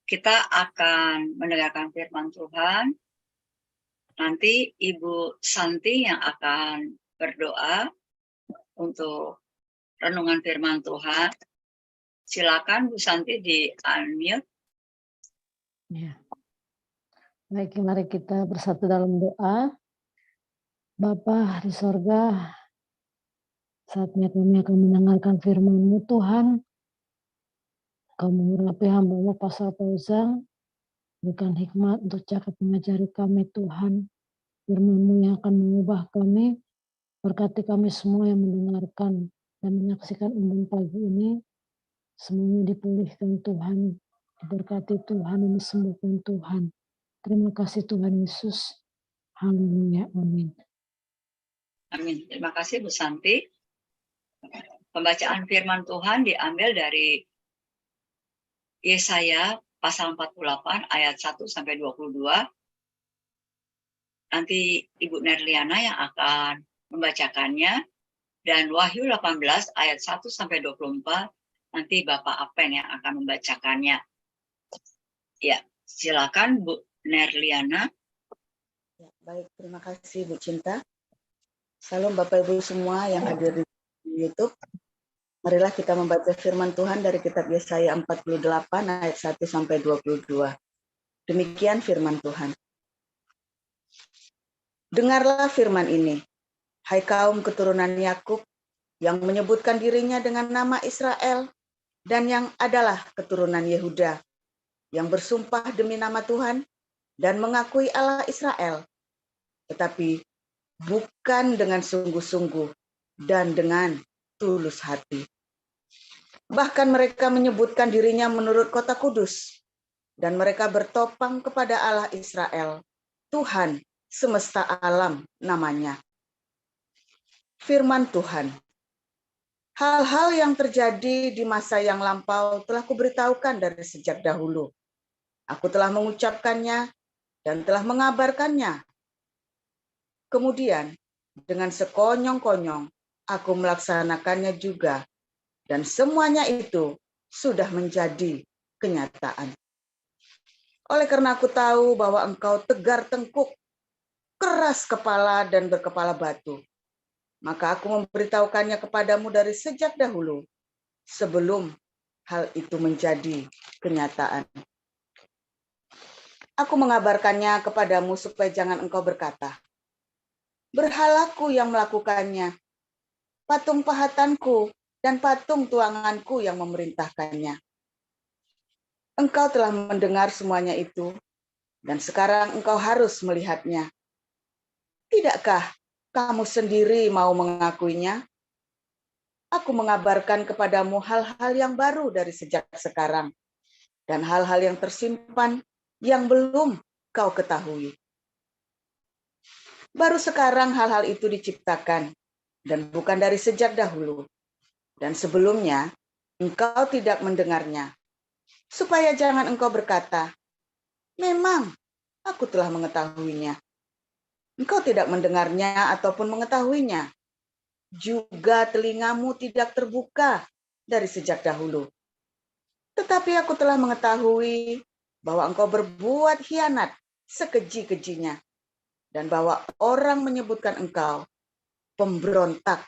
kita akan mendengarkan firman Tuhan. Nanti Ibu Santi yang akan berdoa untuk renungan firman Tuhan. Silakan Bu Santi di-unmute. Ya. Baik, mari kita bersatu dalam doa. Bapa di sorga, saatnya kami akan mendengarkan firman-Mu Tuhan. Kau mengurapi hamba-Mu Pastor Fauzan, berikan hikmat untuk cara mengajari kami Tuhan. Firman-Mu yang akan mengubah kami, berkati kami semua yang mendengarkan dan menyaksikan embun pagi ini. Semuanya dipulihkan Tuhan, diberkati Tuhan dan disembuhkan Tuhan. Terima kasih Tuhan Yesus. Haleluya, amin. Amin. Terima kasih Bu Santi. Pembacaan firman Tuhan diambil dari Yesaya pasal 48 ayat 1 sampai 22. Nanti Ibu Nerliana yang akan membacakannya, dan Wahyu 18 ayat 1 sampai 24 nanti Bapak Apen yang akan membacakannya. Ya, silakan Bu Nerliana. Ya, baik, terima kasih Bu Cinta. Salam Bapak Ibu semua yang hadir di YouTube. Marilah kita membaca firman Tuhan dari kitab Yesaya 48 ayat 1 sampai 22. Demikian firman Tuhan. Dengarlah firman ini, hai kaum keturunan Yakub yang menyebutkan dirinya dengan nama Israel dan yang adalah keturunan Yehuda, yang bersumpah demi nama Tuhan dan mengakui Allah Israel, tetapi bukan dengan sungguh-sungguh dan dengan tulus hati. Bahkan mereka menyebutkan dirinya menurut kota kudus, dan mereka bertopang kepada Allah Israel, Tuhan semesta alam namanya. Firman Tuhan. Hal-hal yang terjadi di masa yang lampau telah kuberitahukan dari sejak dahulu. Aku telah mengucapkannya dan telah mengabarkannya. Kemudian, dengan sekonyong-konyong, aku melaksanakannya juga. Dan semuanya itu sudah menjadi kenyataan. Oleh karena aku tahu bahwa engkau tegar tengkuk, keras kepala dan berkepala batu, maka aku memberitahukannya kepadamu dari sejak dahulu, sebelum hal itu menjadi kenyataan. Aku mengabarkannya kepadamu supaya jangan engkau berkata, berhalaku yang melakukannya, patung pahatanku dan patung tuanganku yang memerintahkannya. Engkau telah mendengar semuanya itu, dan sekarang engkau harus melihatnya. Tidakkah kamu sendiri mau mengakuinya? Aku mengabarkan kepadamu hal-hal yang baru dari sejak sekarang, dan hal-hal yang tersimpan yang belum kau ketahui. Baru sekarang hal-hal itu diciptakan, dan bukan dari sejak dahulu. Dan sebelumnya, engkau tidak mendengarnya, supaya jangan engkau berkata, memang aku telah mengetahuinya. Engkau tidak mendengarnya ataupun mengetahuinya. Juga telingamu tidak terbuka dari sejak dahulu. Tetapi aku telah mengetahui bahwa engkau berbuat hianat sekeji-kejinya, dan bahwa orang menyebutkan engkau pemberontak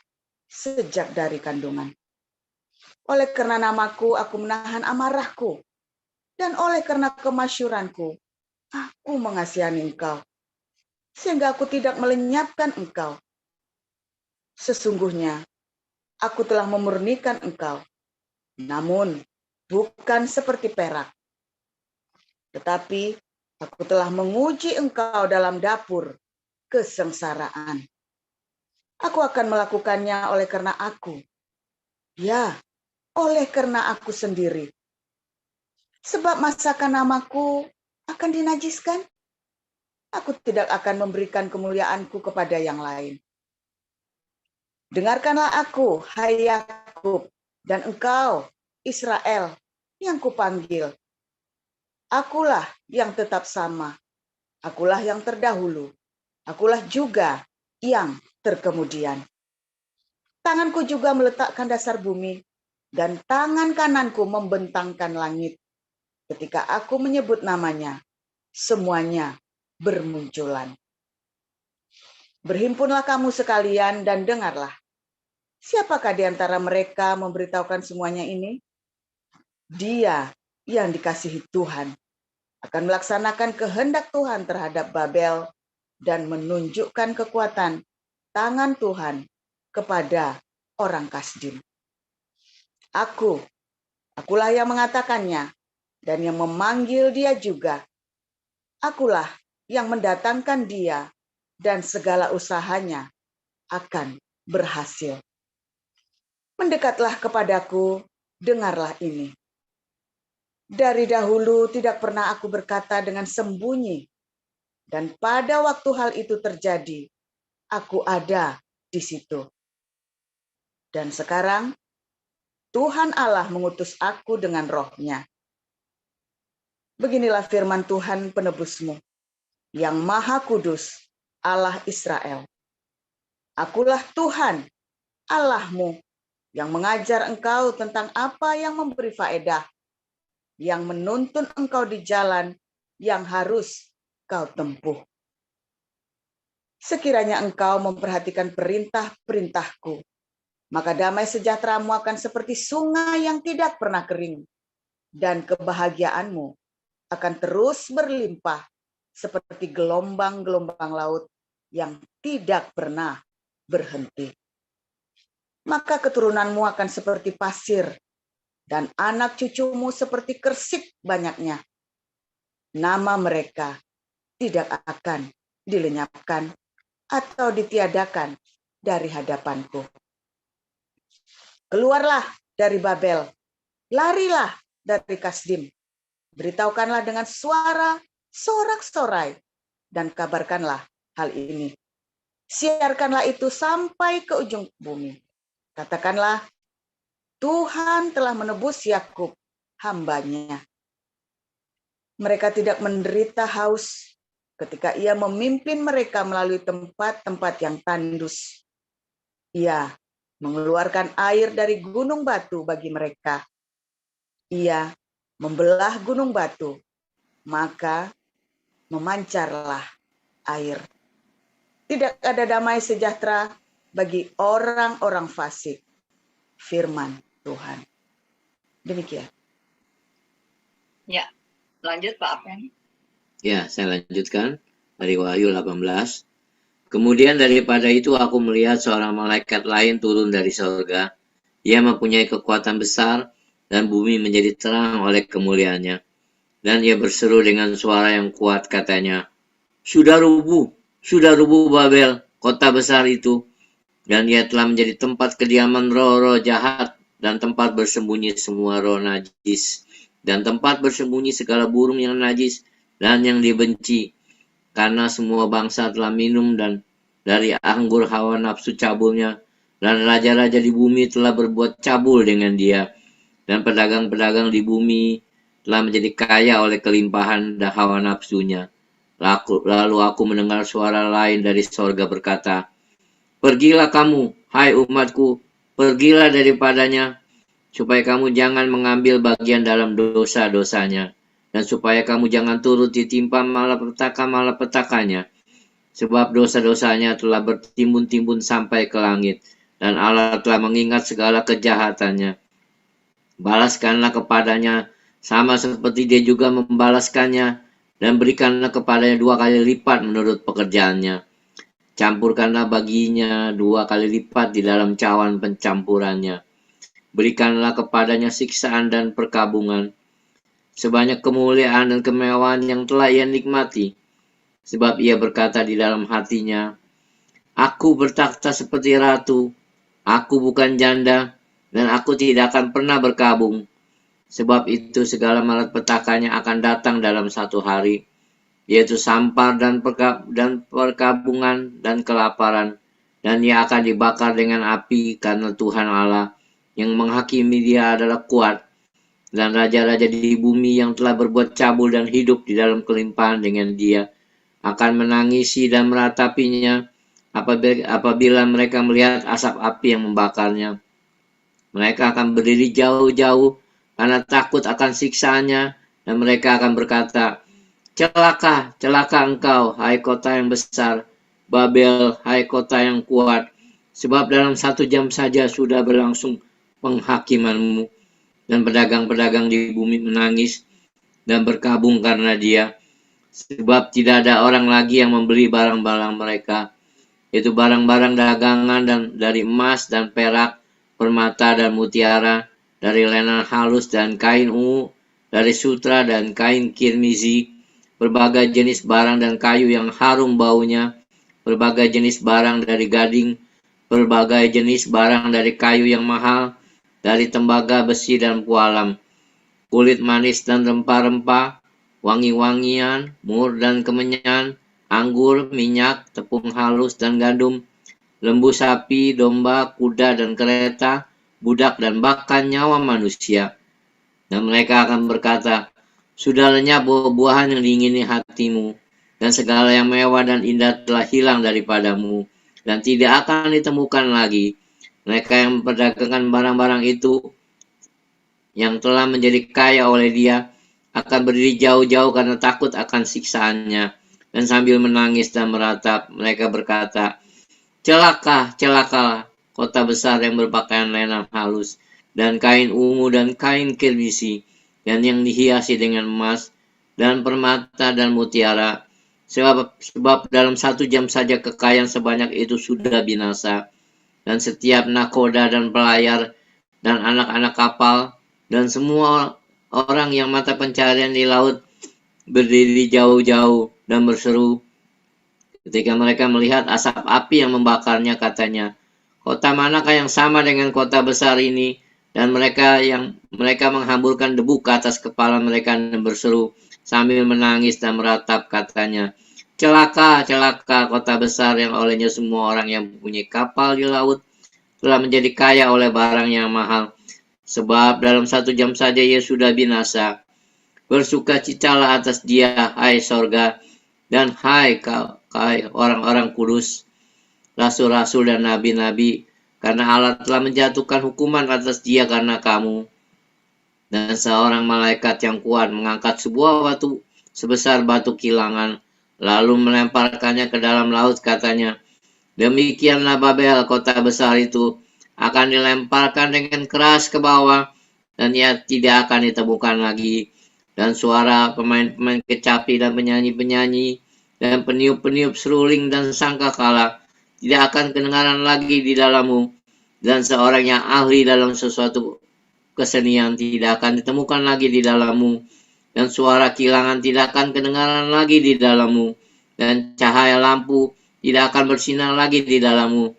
sejak dari kandungan. Oleh karena namaku, aku menahan amarahku, dan oleh karena kemasyuranku, aku mengasihani engkau, sehingga aku tidak melenyapkan engkau. Sesungguhnya, aku telah memurnikan engkau, namun bukan seperti perak. Tetapi aku telah menguji engkau dalam dapur kesengsaraan. Aku akan melakukannya oleh karena aku. Ya, oleh karena aku sendiri. Sebab masakan namaku akan dinajiskan. Aku tidak akan memberikan kemuliaanku kepada yang lain. Dengarkanlah aku, hai Yakub, dan engkau, Israel, yang kupanggil. Akulah yang tetap sama. Akulah yang terdahulu. Akulah juga yang terkemudian. Tanganku juga meletakkan dasar bumi, dan tangan kananku membentangkan langit. Ketika aku menyebut namanya, semuanya bermunculan. Berhimpunlah kamu sekalian dan dengarlah. Siapakah di antara mereka memberitahukan semuanya ini? Dia yang dikasihi Tuhan akan melaksanakan kehendak Tuhan terhadap Babel dan menunjukkan kekuatan tangan Tuhan kepada orang Kasdim. Akulah yang mengatakannya dan yang memanggil dia juga. Akulah yang mendatangkan dia dan segala usahanya akan berhasil. Mendekatlah kepadaku, dengarlah ini. Dari dahulu tidak pernah aku berkata dengan sembunyi, dan pada waktu hal itu terjadi, aku ada di situ. Dan sekarang, Tuhan Allah mengutus aku dengan roh-Nya. Beginilah firman Tuhan penebusmu, yang Maha Kudus, Allah Israel. Akulah Tuhan, Allahmu, yang mengajar engkau tentang apa yang memberi faedah, yang menuntun engkau di jalan yang harus kau tempuh. Sekiranya engkau memperhatikan perintah-perintahku, maka damai sejahteramu akan seperti sungai yang tidak pernah kering, dan kebahagiaanmu akan terus berlimpah seperti gelombang-gelombang laut yang tidak pernah berhenti. Maka keturunanmu akan seperti pasir, dan anak cucumu seperti kersik banyaknya. Nama mereka tidak akan dilenyapkan atau ditiadakan dari hadapanku. Keluarlah dari Babel, larilah dari Kasdim. Beritahukanlah dengan suara sorak-sorai dan kabarkanlah hal ini. Siarkanlah itu sampai ke ujung bumi. Katakanlah, Tuhan telah menebus Yakub, hamba-Nya. Mereka tidak menderita haus ketika Ia memimpin mereka melalui tempat-tempat yang tandus. Ia mengeluarkan air dari gunung batu bagi mereka. Ia membelah gunung batu, maka memancarlah air. Tidak ada damai sejahtera bagi orang-orang fasik. Firman Tuhan. Demikian. Ya, lanjut Pak Apen. Ya, saya lanjutkan dari Wahyu 18. Kemudian daripada itu aku melihat seorang malaikat lain turun dari surga. Ia mempunyai kekuatan besar dan bumi menjadi terang oleh kemuliaannya. Dan ia berseru dengan suara yang kuat katanya, sudah rubuh Babel, kota besar itu. Dan ia telah menjadi tempat kediaman roh-roh jahat dan tempat bersembunyi semua roh najis. Dan tempat bersembunyi segala burung yang najis dan yang dibenci. Karena semua bangsa telah minum dan dari anggur hawa nafsu cabulnya. Dan raja-raja di bumi telah berbuat cabul dengan dia. Dan pedagang-pedagang di bumi telah menjadi kaya oleh kelimpahan dan hawa nafsunya. Lalu aku mendengar suara lain dari sorga berkata, pergilah kamu, hai umatku, pergilah daripadanya, supaya kamu jangan mengambil bagian dalam dosa-dosanya, dan supaya kamu jangan turut ditimpa malapetaka-malapetakanya, sebab dosa-dosanya telah bertimbun-timbun sampai ke langit, dan Allah telah mengingat segala kejahatannya. Balaskanlah kepadanya, sama seperti dia juga membalaskannya, dan berikanlah kepadanya 2 kali lipat menurut pekerjaannya. Campurkanlah baginya 2 kali lipat di dalam cawan pencampurannya. Berikanlah kepadanya siksaan dan perkabungan, sebanyak kemuliaan dan kemewahan yang telah ia nikmati. Sebab ia berkata di dalam hatinya, aku bertakhta seperti ratu, aku bukan janda, dan aku tidak akan pernah berkabung. Sebab itu segala malapetakannya akan datang dalam 1 hari, yaitu sampar dan perkabungan dan kelaparan, dan ia akan dibakar dengan api karena Tuhan Allah yang menghakimi dia adalah kuat, dan raja-raja di bumi yang telah berbuat cabul dan hidup di dalam kelimpahan dengan dia akan menangisi dan meratapinya apabila mereka melihat asap api yang membakarnya. Mereka akan berdiri jauh-jauh karena takut akan siksaannya dan mereka akan berkata, celaka, celaka engkau, hai kota yang besar, Babel, hai kota yang kuat, sebab dalam 1 jam saja sudah berlangsung penghakimanmu, dan pedagang-pedagang di bumi menangis dan berkabung karena dia, sebab tidak ada orang lagi yang membeli barang-barang mereka, yaitu barang-barang dagangan dan dari emas dan perak, permata dan mutiara, dari lenan halus dan kain ungu, dari sutra dan kain kirmizi, berbagai jenis barang dan kayu yang harum baunya, berbagai jenis barang dari gading, berbagai jenis barang dari kayu yang mahal, dari tembaga, besi, dan pualam, kulit manis dan rempah-rempah, wangi-wangian, mur dan kemenyan, anggur, minyak, tepung halus dan gandum, lembu sapi, domba, kuda dan kereta, budak dan bahkan nyawa manusia. Dan mereka akan berkata, sudah lenyap buah-buahan yang diingini hatimu, dan segala yang mewah dan indah telah hilang daripadamu, dan tidak akan ditemukan lagi. Mereka yang memperdagangkan barang-barang itu, yang telah menjadi kaya oleh dia, akan berdiri jauh-jauh karena takut akan siksaannya, dan sambil menangis dan meratap, mereka berkata, celaka, celaka, kota besar yang berpakaian lenan halus, dan kain ungu dan kain kirmisi, dan yang dihiasi dengan emas, dan permata dan mutiara, sebab dalam 1 jam saja kekayaan sebanyak itu sudah binasa, dan setiap nakoda dan pelayar, dan anak-anak kapal, dan semua orang yang mata pencarian di laut berdiri jauh-jauh dan berseru. Ketika mereka melihat asap api yang membakarnya, katanya, kota manakah yang sama dengan kota besar ini? Dan mereka menghamburkan debu ke atas kepala mereka dan berseru sambil menangis dan meratap, katanya, celaka, celaka, kota besar yang olehnya semua orang yang mempunyai kapal di laut telah menjadi kaya oleh barang yang mahal. Sebab dalam 1 jam saja ia sudah binasa. Bersukacitalah atas dia, hai sorga, dan hai orang-orang kudus, rasul-rasul dan nabi-nabi, karena Allah telah menjatuhkan hukuman atas dia karena kamu. Dan seorang malaikat yang kuat mengangkat sebuah batu sebesar batu kilangan, lalu melemparkannya ke dalam laut, katanya, demikianlah Babel, kota besar itu, akan dilemparkan dengan keras ke bawah, dan ia tidak akan ditemukan lagi. Dan suara pemain-pemain kecapi dan penyanyi-penyanyi, dan peniup-peniup seruling dan sangkakala tidak akan kedengaran lagi di dalammu, dan seorang yang ahli dalam sesuatu kesenian tidak akan ditemukan lagi di dalammu, dan suara kilangan tidak akan kedengaran lagi di dalammu, dan cahaya lampu tidak akan bersinar lagi di dalammu,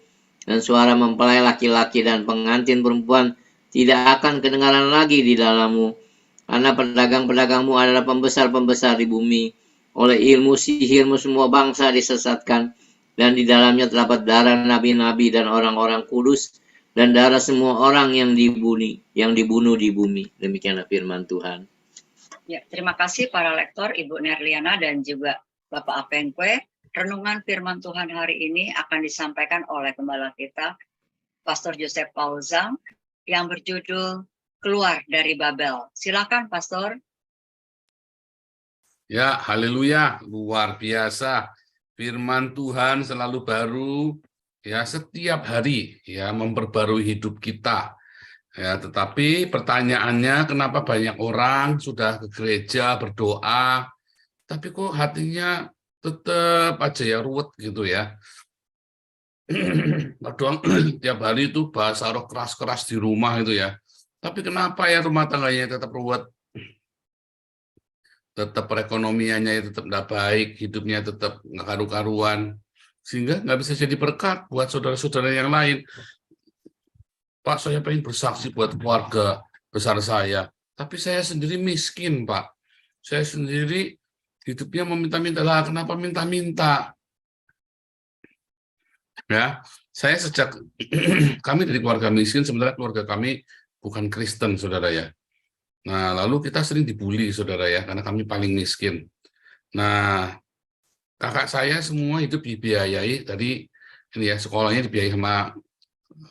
dan suara mempelai laki-laki dan pengantin perempuan tidak akan kedengaran lagi di dalammu, karena pedagang-pedagangmu adalah pembesar-pembesar di bumi. Oleh ilmu sihirmu semua bangsa disesatkan, dan di dalamnya terdapat darah nabi-nabi dan orang-orang kudus, dan darah semua orang yang dibunuh di bumi. Demikianlah firman Tuhan. Ya, terima kasih para lektor, Ibu Nerliana dan juga Bapak Apengkwe. Renungan firman Tuhan hari ini akan disampaikan oleh gembala kita, Pastor Joseph Paulzang, yang berjudul Keluar dari Babel. Silakan, Pastor. Ya, haleluya, luar biasa. Firman Tuhan selalu baru, ya, setiap hari, ya, memperbarui hidup kita. Ya, tetapi pertanyaannya, kenapa banyak orang sudah ke gereja berdoa, tapi kok hatinya tetap aja ya ruwet gitu ya. Kadang tiap hari itu bahasa roh keras-keras di rumah itu ya. Tapi kenapa ya rumah tangganya tetap ruwet? Tetap perekonomiannya tetap tidak baik, hidupnya tetap nggak karu-karuan, sehingga nggak bisa jadi berkat buat saudara-saudara yang lain. Pak, saya pengen bersaksi buat keluarga besar saya, tapi saya sendiri miskin, Pak. Saya sendiri hidupnya meminta-minta. Lah, kenapa minta-minta? Ya, saya sejak kami dari keluarga miskin, sebenarnya keluarga kami bukan Kristen, saudara ya. Nah, lalu kita sering dibully, saudara ya, karena kami paling miskin. Nah, kakak saya semua hidup dibiayai dari ini ya, sekolahnya dibiayai sama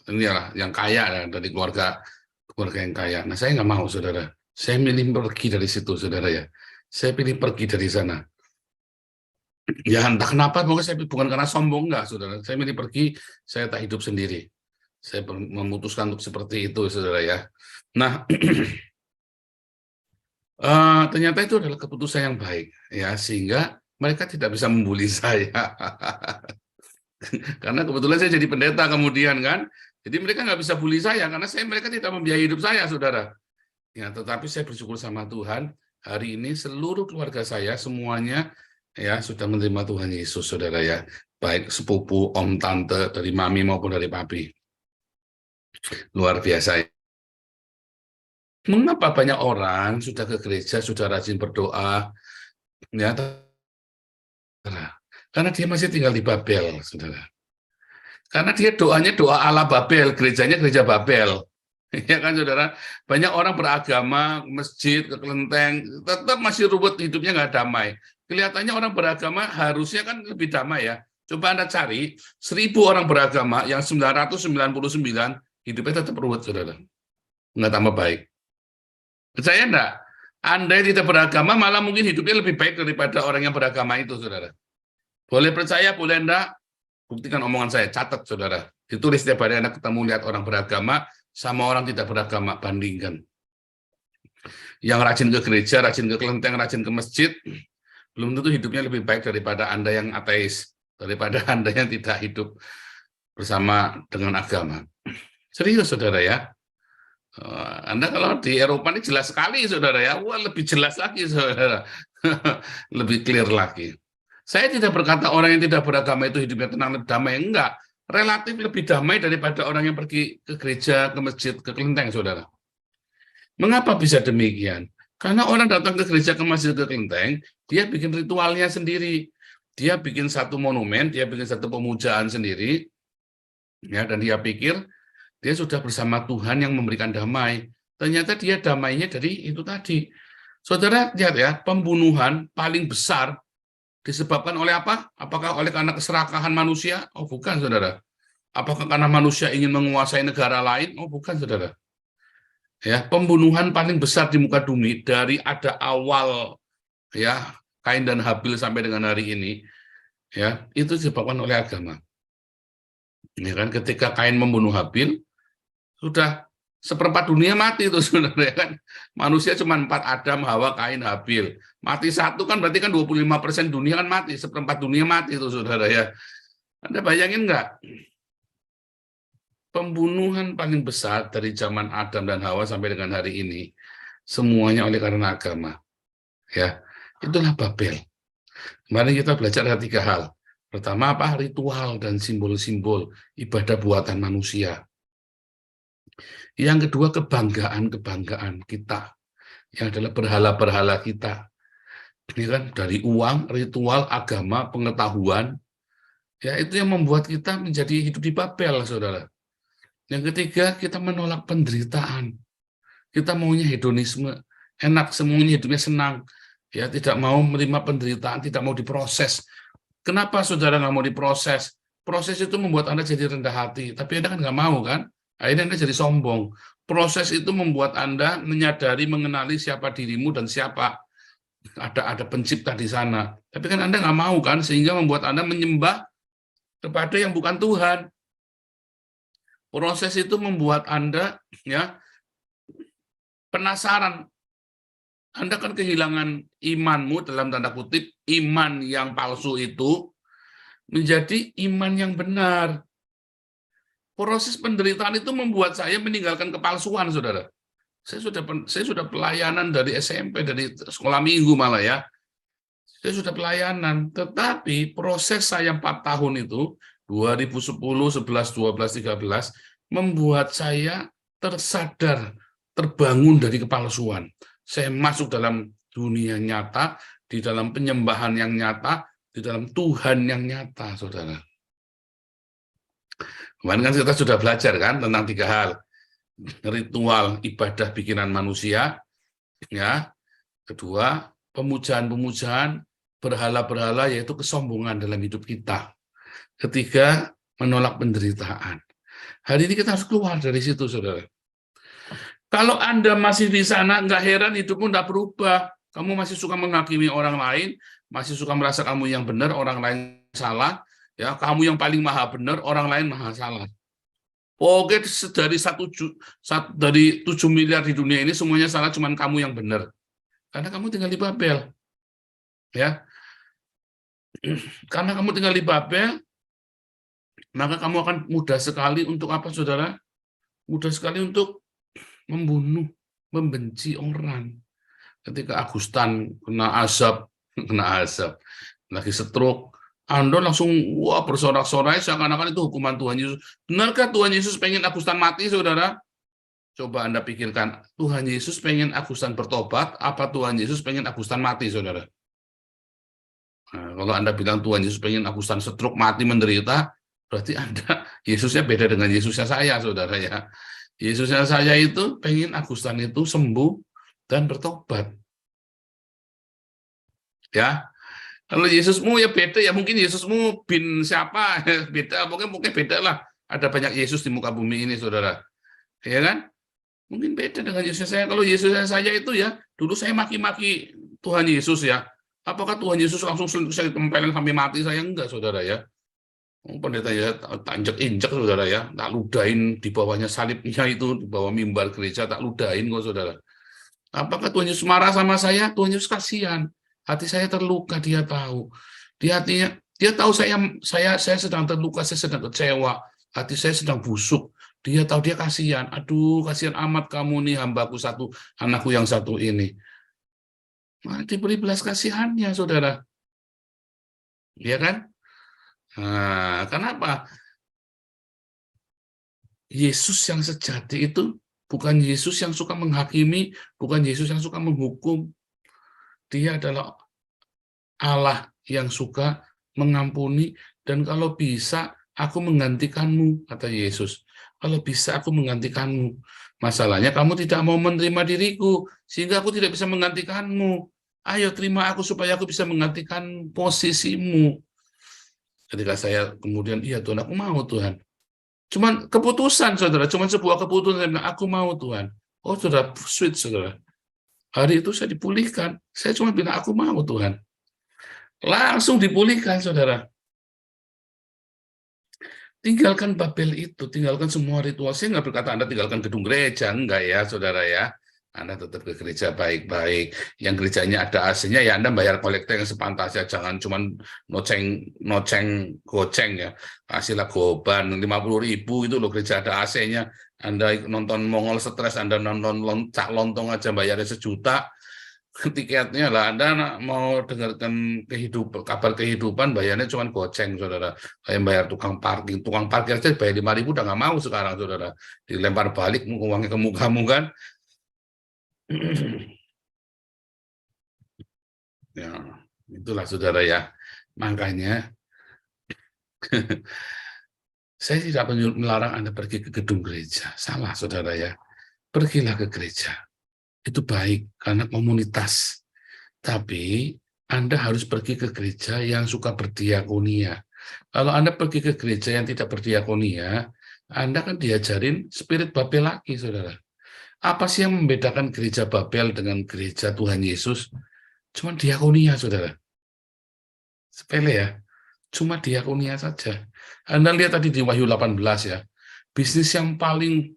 ini ya, yang kaya ya, dari keluarga yang kaya. Nah, saya nggak mau, saudara. Saya milih pergi dari situ, saudara ya. Saya pilih pergi dari sana. Ya entah kenapa, mungkin saya bukan karena sombong, enggak, saudara. Saya milih pergi, saya tak hidup sendiri. Saya memutuskan untuk seperti itu, saudara ya. Nah, ternyata itu adalah keputusan yang baik, ya, sehingga mereka tidak bisa membuli saya. Karena kebetulan saya jadi pendeta kemudian kan, jadi mereka nggak bisa bully saya karena mereka tidak membiayai hidup saya, saudara. Ya, tetapi saya bersyukur sama Tuhan, hari ini seluruh keluarga saya semuanya ya sudah menerima Tuhan Yesus, saudara ya, baik sepupu, om, tante, dari mami maupun dari papi. Luar biasa. Mengapa banyak orang sudah ke gereja, sudah rajin berdoa, ya, karena dia masih tinggal di Babel, saudara. Karena dia doanya doa ala Babel, gerejanya gereja Babel. Ya kan, saudara? Banyak orang beragama, masjid, ke kelenteng, tetap masih ruwet, hidupnya nggak damai. Kelihatannya orang beragama harusnya kan lebih damai ya. Coba Anda cari 1.000 orang beragama, yang 999 hidupnya tetap ruwet, saudara. Nggak tambah baik. Percaya enggak? Anda yang tidak beragama malah mungkin hidupnya lebih baik daripada orang yang beragama itu, saudara. Boleh percaya, boleh enggak? Buktikan omongan saya, catat, saudara. Ditulis setiap hari Anda ketemu lihat orang beragama sama orang tidak beragama, bandingkan. Yang rajin ke gereja, rajin ke kelenteng, rajin ke masjid, belum tentu hidupnya lebih baik daripada Anda yang ateis, daripada Anda yang tidak hidup bersama dengan agama. Serius, saudara ya. Anda kalau di Eropa ini jelas sekali, saudara ya. Wah, lebih jelas lagi, saudara. Lebih clear lagi. Saya tidak berkata orang yang tidak beragama itu hidupnya tenang dan damai. Enggak. Relatif lebih damai daripada orang yang pergi ke gereja, ke masjid, ke kelenteng, saudara. Mengapa bisa demikian? Karena orang datang ke gereja, ke masjid, ke kelenteng, dia bikin ritualnya sendiri. Dia bikin satu monumen, dia bikin satu pemujaan sendiri, ya, dan dia pikir dia sudah bersama Tuhan yang memberikan damai. Ternyata dia damainya dari itu tadi. Saudara lihat ya, pembunuhan paling besar disebabkan oleh apa? Apakah oleh karena keserakahan manusia? Oh, bukan, saudara. Apakah karena manusia ingin menguasai negara lain? Oh, bukan, saudara. Ya, pembunuhan paling besar di muka bumi dari ada awal ya Kain dan Habil sampai dengan hari ini, ya, itu disebabkan oleh agama. Ya kan, ketika Kain membunuh Habil, sudah seperempat dunia mati itu, saudara, ya kan. Manusia cuma 4, Adam, Hawa, Kain, Habil. Mati satu kan berarti kan 25% dunia kan mati, seperempat dunia mati itu, saudara ya. Anda bayangin nggak? Pembunuhan paling besar dari zaman Adam dan Hawa sampai dengan hari ini, semuanya oleh karena agama. Ya, itulah Babel. Kemarin kita belajar ada 3 hal. Pertama apa? Ritual dan simbol-simbol ibadah buatan manusia. Yang kedua, kebanggaan kita, yang adalah berhala-berhala kita. Ini kan dari uang, ritual, agama, pengetahuan, ya itu yang membuat kita menjadi hidup di Babel, saudara. Yang ketiga, kita menolak penderitaan. Kita maunya hedonisme, enak, semuanya hidupnya senang, ya, tidak mau menerima penderitaan, tidak mau diproses. Kenapa saudara nggak mau diproses? Proses itu membuat Anda jadi rendah hati, tapi Anda kan nggak mau kan? Akhirnya Anda jadi sombong. Proses itu membuat Anda menyadari, mengenali siapa dirimu dan siapa ada pencipta di sana. Tapi kan Anda nggak mau kan, sehingga membuat Anda menyembah kepada yang bukan Tuhan. Proses itu membuat Anda ya penasaran. Anda kan kehilangan imanmu, dalam tanda kutip, iman yang palsu itu menjadi iman yang benar. Proses penderitaan itu membuat saya meninggalkan kepalsuan, saudara. Saya sudah pelayanan dari SMP, dari sekolah minggu malah ya. Saya sudah pelayanan, tetapi proses saya 4 tahun itu, 2010, 11, 12, 13, membuat saya tersadar, terbangun dari kepalsuan. Saya masuk dalam dunia nyata, di dalam penyembahan yang nyata, di dalam Tuhan yang nyata, saudara. Kemarin kan kita sudah belajar kan tentang 3 hal. Ritual ibadah bikinan manusia, ya. Kedua, pemujaan-pemujaan, berhala-berhala, yaitu kesombongan dalam hidup kita. Ketiga, menolak penderitaan. Hari ini kita harus keluar dari situ, saudara. Kalau Anda masih di sana, nggak heran hidupmu nggak berubah. Kamu masih suka menghakimi orang lain, masih suka merasa kamu yang benar, orang lain salah. Ya, kamu yang paling maha benar, orang lain maha salah. Oke, dari 7 miliar di dunia ini semuanya salah, cuman kamu yang benar. Karena kamu tinggal di Babel. Ya, karena kamu tinggal di Babel, maka kamu akan mudah sekali untuk apa, saudara? Mudah sekali untuk membunuh, membenci orang. Ketika Agustan kena asap, lagi stroke, Anda langsung wah bersorak-sorai seakan-akan itu hukuman Tuhan Yesus. Benarkah Tuhan Yesus pengen Agustan mati, saudara? Coba Anda pikirkan, Tuhan Yesus pengen Agustan bertobat, apa Tuhan Yesus pengen Agustan mati, saudara? Nah, kalau Anda bilang Tuhan Yesus pengen Agustan stroke, mati, menderita, berarti Anda, Yesusnya beda dengan Yesusnya saya, saudara ya. Yesusnya saya itu pengen Agustan itu sembuh dan bertobat. Ya, kalau Yesusmu ya beda, ya mungkin Yesusmu bin siapa, beda, mungkin beda lah. Ada banyak Yesus di muka bumi ini, saudara. Ya kan? Mungkin beda dengan Yesus saya. Kalau Yesus saya itu ya, dulu saya maki-maki Tuhan Yesus ya. Apakah Tuhan Yesus langsung saya tempelin sampai mati? Saya enggak, saudara ya. Pendeta ya tak injek-injek, saudara ya, tak ludahin di bawahnya salibnya itu, di bawah mimbar gereja tak ludahin kok, saudara. Apakah Tuhan Yesus marah sama saya? Tuhan Yesus kasihan, hati saya terluka, dia tahu. Di hatinya, dia tahu saya sedang terluka, saya sedang kecewa, hati saya sedang busuk. Dia tahu, dia kasihan. Aduh, kasihan amat kamu nih, hambaku satu, anakku yang satu ini. Nah, diberi belas kasihannya, saudara. Iya kan? Nah, kenapa? Yesus yang sejati itu bukan Yesus yang suka menghakimi, bukan Yesus yang suka menghukum. Dia adalah Allah yang suka mengampuni, dan kalau bisa aku menggantikanmu, kata Yesus. Kalau bisa aku menggantikanmu. Masalahnya kamu tidak mau menerima diriku, sehingga aku tidak bisa menggantikanmu. Ayo terima aku supaya aku bisa menggantikan posisimu. Ketika saya kemudian, iya Tuhan, aku mau Tuhan. Cuman keputusan, saudara, cuman sebuah keputusan, aku mau Tuhan. Oh, saudara, sweet, saudara. Hari itu saya dipulihkan. Saya cuma bilang, aku mau Tuhan. Langsung dipulihkan, saudara. Tinggalkan Babel itu, tinggalkan semua ritual. Saya nggak berkata Anda tinggalkan gedung gereja, enggak ya, saudara ya. Anda tetap ke gereja baik-baik. Yang gerejanya ada AC-nya, ya Anda bayar kolektor yang sepantasnya. Jangan cuma goceng ya. Kasihlah goban, 50.000 itu loh, gereja ada AC-nya. Anda nonton Mongol stres, Anda nonton Cak Lontong aja bayarnya 1 juta. Tiketnya lah, Anda mau dengarkan kabar kehidupan, bayarnya cuma goceng, saudara. Kayak bayar tukang parkir aja bayar 5.000 udah nggak mau sekarang, saudara. Dilempar balik uangnya ke mukamu kan. Ya, itulah saudara ya. Makanya saya tidak melarang Anda pergi ke gedung gereja. Salah, saudara ya. Pergilah ke gereja. Itu baik karena komunitas. Tapi Anda harus pergi ke gereja yang suka berdiakonia. Kalau Anda pergi ke gereja yang tidak berdiakonia, Anda kan diajarin spirit Babel lagi, saudara. Apa sih yang membedakan gereja Babel dengan gereja Tuhan Yesus? Cuma diakonia, saudara. Sepele ya. Cuma diakonia saja. Anda lihat tadi di Wahyu 18 ya. Bisnis yang paling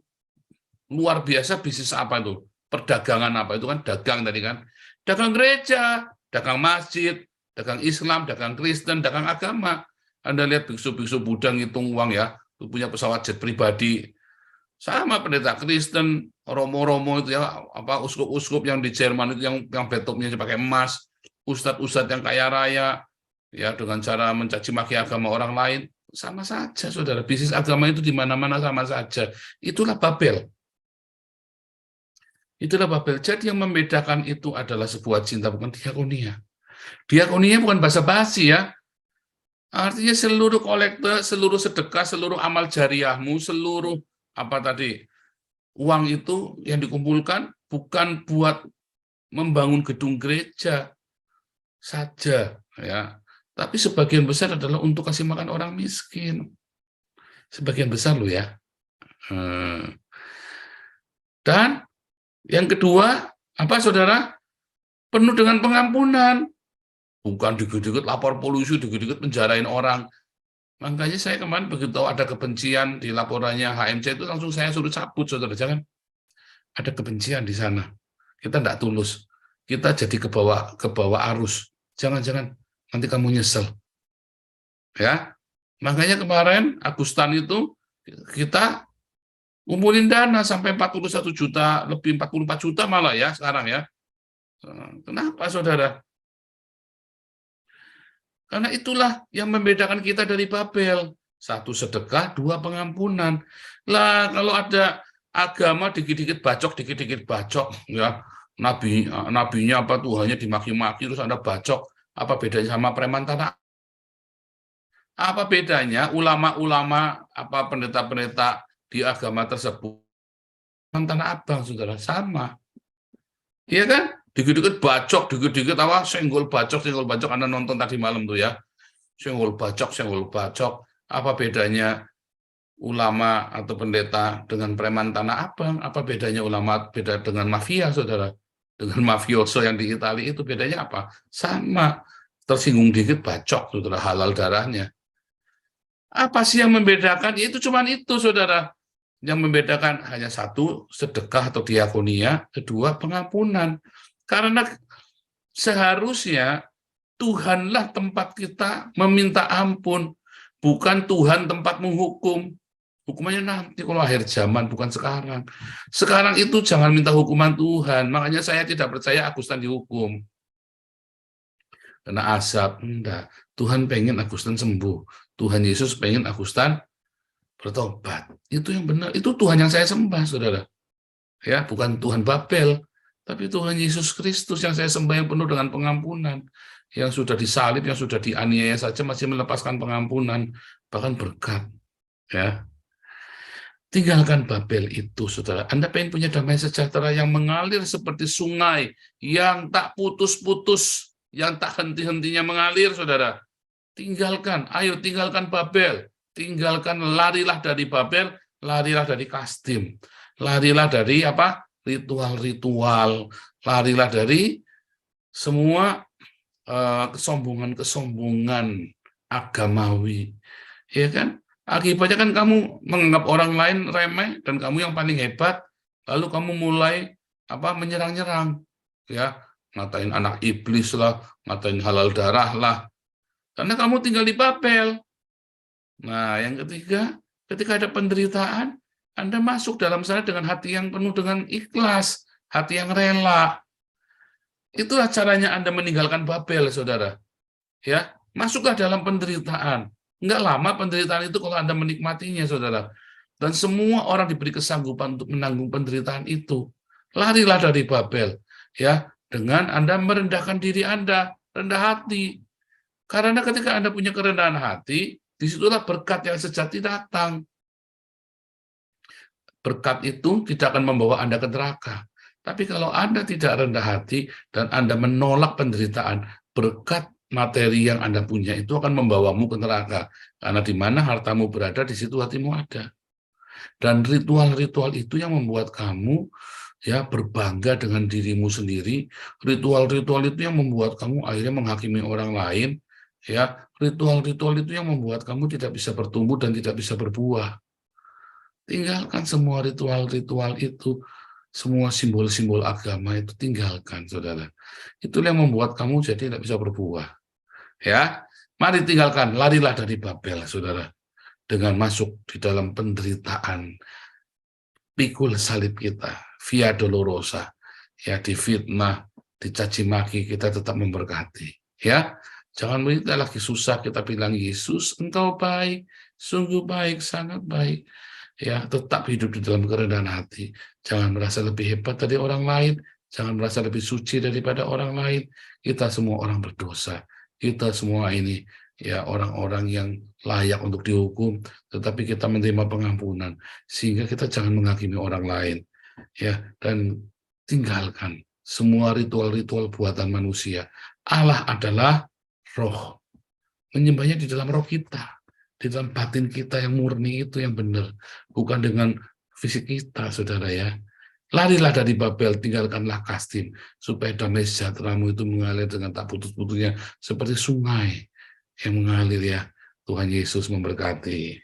luar biasa, bisnis apa itu? Perdagangan apa? Itu kan dagang tadi kan. Dagang gereja, dagang masjid, dagang Islam, dagang Kristen, dagang agama. Anda lihat biksu-biksu Buddha ngitung uang ya. Punya pesawat jet pribadi. Sama pendeta Kristen, romo-romo itu ya, apa uskup-uskup yang di Jerman itu yang laptopnya pakai emas, ustadz-ustadz yang kaya raya, ya dengan cara mencaci maki agama orang lain, sama saja, saudara. Bisnis agama itu di mana-mana sama saja. Itulah Babel. Itulah Babel. Jadi yang membedakan itu adalah sebuah cinta, bukan diakonia. Diakonia bukan basa-basi ya. Artinya seluruh kolektor, seluruh sedekah, seluruh amal jariahmu, seluruh apa tadi, uang itu yang dikumpulkan bukan buat membangun gedung gereja saja ya, tapi sebagian besar adalah untuk kasih makan orang miskin. Sebagian besar loh ya. Dan Yang kedua, apa saudara? Penuh dengan pengampunan. Bukan dikit-dikit lapor polisi, dikit-dikit penjarain orang. Makanya saya kemarin begitu tahu ada kebencian di laporannya HMC itu langsung saya suruh cabut, saudara. Jangan ada kebencian di sana. Kita tidak tulus. Kita jadi ke bawah arus. Jangan-jangan nanti kamu nyesel. Ya, makanya kemarin Agustan itu kita ngumpulin dana sampai 41 juta, lebih 44 juta malah ya sekarang ya. Kenapa saudara? Karena itulah yang membedakan kita dari Babel. Satu sedekah, dua pengampunan. Lah kalau ada agama dikit-dikit bacok, ya nabinya apa Tuhannya dimaki-maki terus Anda bacok. Apa bedanya sama preman tanah? Apa bedanya ulama-ulama apa pendeta-pendeta di agama tersebut? Tanah Abang, saudara, sama. Iya kan? Dikit-dikit bacok, dikit-dikit apa senggol bacok. Anda nonton tadi malam tuh ya. Senggol bacok. Apa bedanya ulama atau pendeta dengan preman Tanah Abang? Apa bedanya ulama beda dengan mafia, saudara? Dengan mafioso yang di Italia itu bedanya apa? Sama. Tersinggung dikit bacok, saudara, halal darahnya. Apa sih yang membedakan? Ya, itu cuma itu, saudara. Yang membedakan hanya satu, sedekah atau diakonia, kedua, pengampunan. Karena seharusnya Tuhanlah tempat kita meminta ampun, bukan Tuhan tempat menghukum. Hukumannya nanti kalau akhir zaman, bukan sekarang. Sekarang itu jangan minta hukuman Tuhan. Makanya saya tidak percaya Agustan dihukum. Karena azab, enggak. Tuhan pengen Agustan sembuh. Tuhan Yesus pengen Agustan bertobat. Itu yang benar. Itu Tuhan yang saya sembah, saudara. Ya, bukan Tuhan Babel. Tapi Tuhan Yesus Kristus yang saya sembah yang penuh dengan pengampunan. Yang sudah disalib, yang sudah dianiaya saja masih melepaskan pengampunan. Bahkan berkat. Ya. Tinggalkan Babel itu, saudara. Anda pengen punya damai sejahtera yang mengalir seperti sungai. Yang tak putus-putus. Yang tak henti-hentinya mengalir, saudara. Tinggalkan. Ayo tinggalkan Babel. Tinggalkan, larilah dari Babel. Larilah dari Kasdim. Larilah dari apa? Ritual-ritual, larilah dari semua kesombongan-kesombongan agamawi, ya kan? Akibatnya kan kamu menganggap orang lain remeh dan kamu yang paling hebat, lalu kamu mulai apa menyerang-nyerang, ya, ngatain anak iblis lah, ngatain halal darah lah, karena kamu tinggal di Babel. Nah, yang ketiga, ketika ada penderitaan, Anda masuk dalam sana dengan hati yang penuh dengan ikhlas, hati yang rela. Itulah caranya Anda meninggalkan Babel, saudara. Ya, masuklah dalam penderitaan. Enggak lama penderitaan itu kalau Anda menikmatinya, saudara. Dan semua orang diberi kesanggupan untuk menanggung penderitaan itu. Larilah dari Babel, ya, dengan Anda merendahkan diri Anda, rendah hati. Karena ketika Anda punya kerendahan hati, disitulah berkat yang sejati datang. Berkat itu tidak akan membawa Anda ke neraka. Tapi kalau Anda tidak rendah hati dan Anda menolak penderitaan, berkat materi yang Anda punya itu akan membawamu ke neraka. Karena di mana hartamu berada, di situ hatimu ada. Dan ritual-ritual itu yang membuat kamu ya berbangga dengan dirimu sendiri. Ritual-ritual itu yang membuat kamu akhirnya menghakimi orang lain. Ya, ritual-ritual itu yang membuat kamu tidak bisa bertumbuh dan tidak bisa berbuah. Tinggalkan semua ritual-ritual itu, semua simbol-simbol agama itu tinggalkan, saudara. Itulah yang membuat kamu jadi tidak bisa berbuah. Ya, mari tinggalkan, larilah dari Babel, saudara, dengan masuk di dalam penderitaan, pikul salib kita, via dolorosa, ya difitnah, dicaci maki, kita tetap memberkati. Ya, jangan kita lagi susah kita bilang Yesus, engkau baik, sungguh baik, sangat baik. Ya, tetap hidup di dalam kerendahan hati. Jangan merasa lebih hebat dari orang lain, jangan merasa lebih suci daripada orang lain. Kita semua orang berdosa. Kita semua ini ya orang-orang yang layak untuk dihukum, tetapi kita menerima pengampunan sehingga kita jangan menghakimi orang lain. Ya, dan tinggalkan semua ritual-ritual buatan manusia. Allah adalah roh. Menyembahnya di dalam roh kita. Di dalam batin kita yang murni itu yang benar, bukan dengan fisik kita, saudara ya. Larilah dari Babel, tinggalkanlah Kasdim, supaya damai sejahteramu itu mengalir dengan tak putus-putusnya seperti sungai yang mengalir ya. Tuhan Yesus memberkati.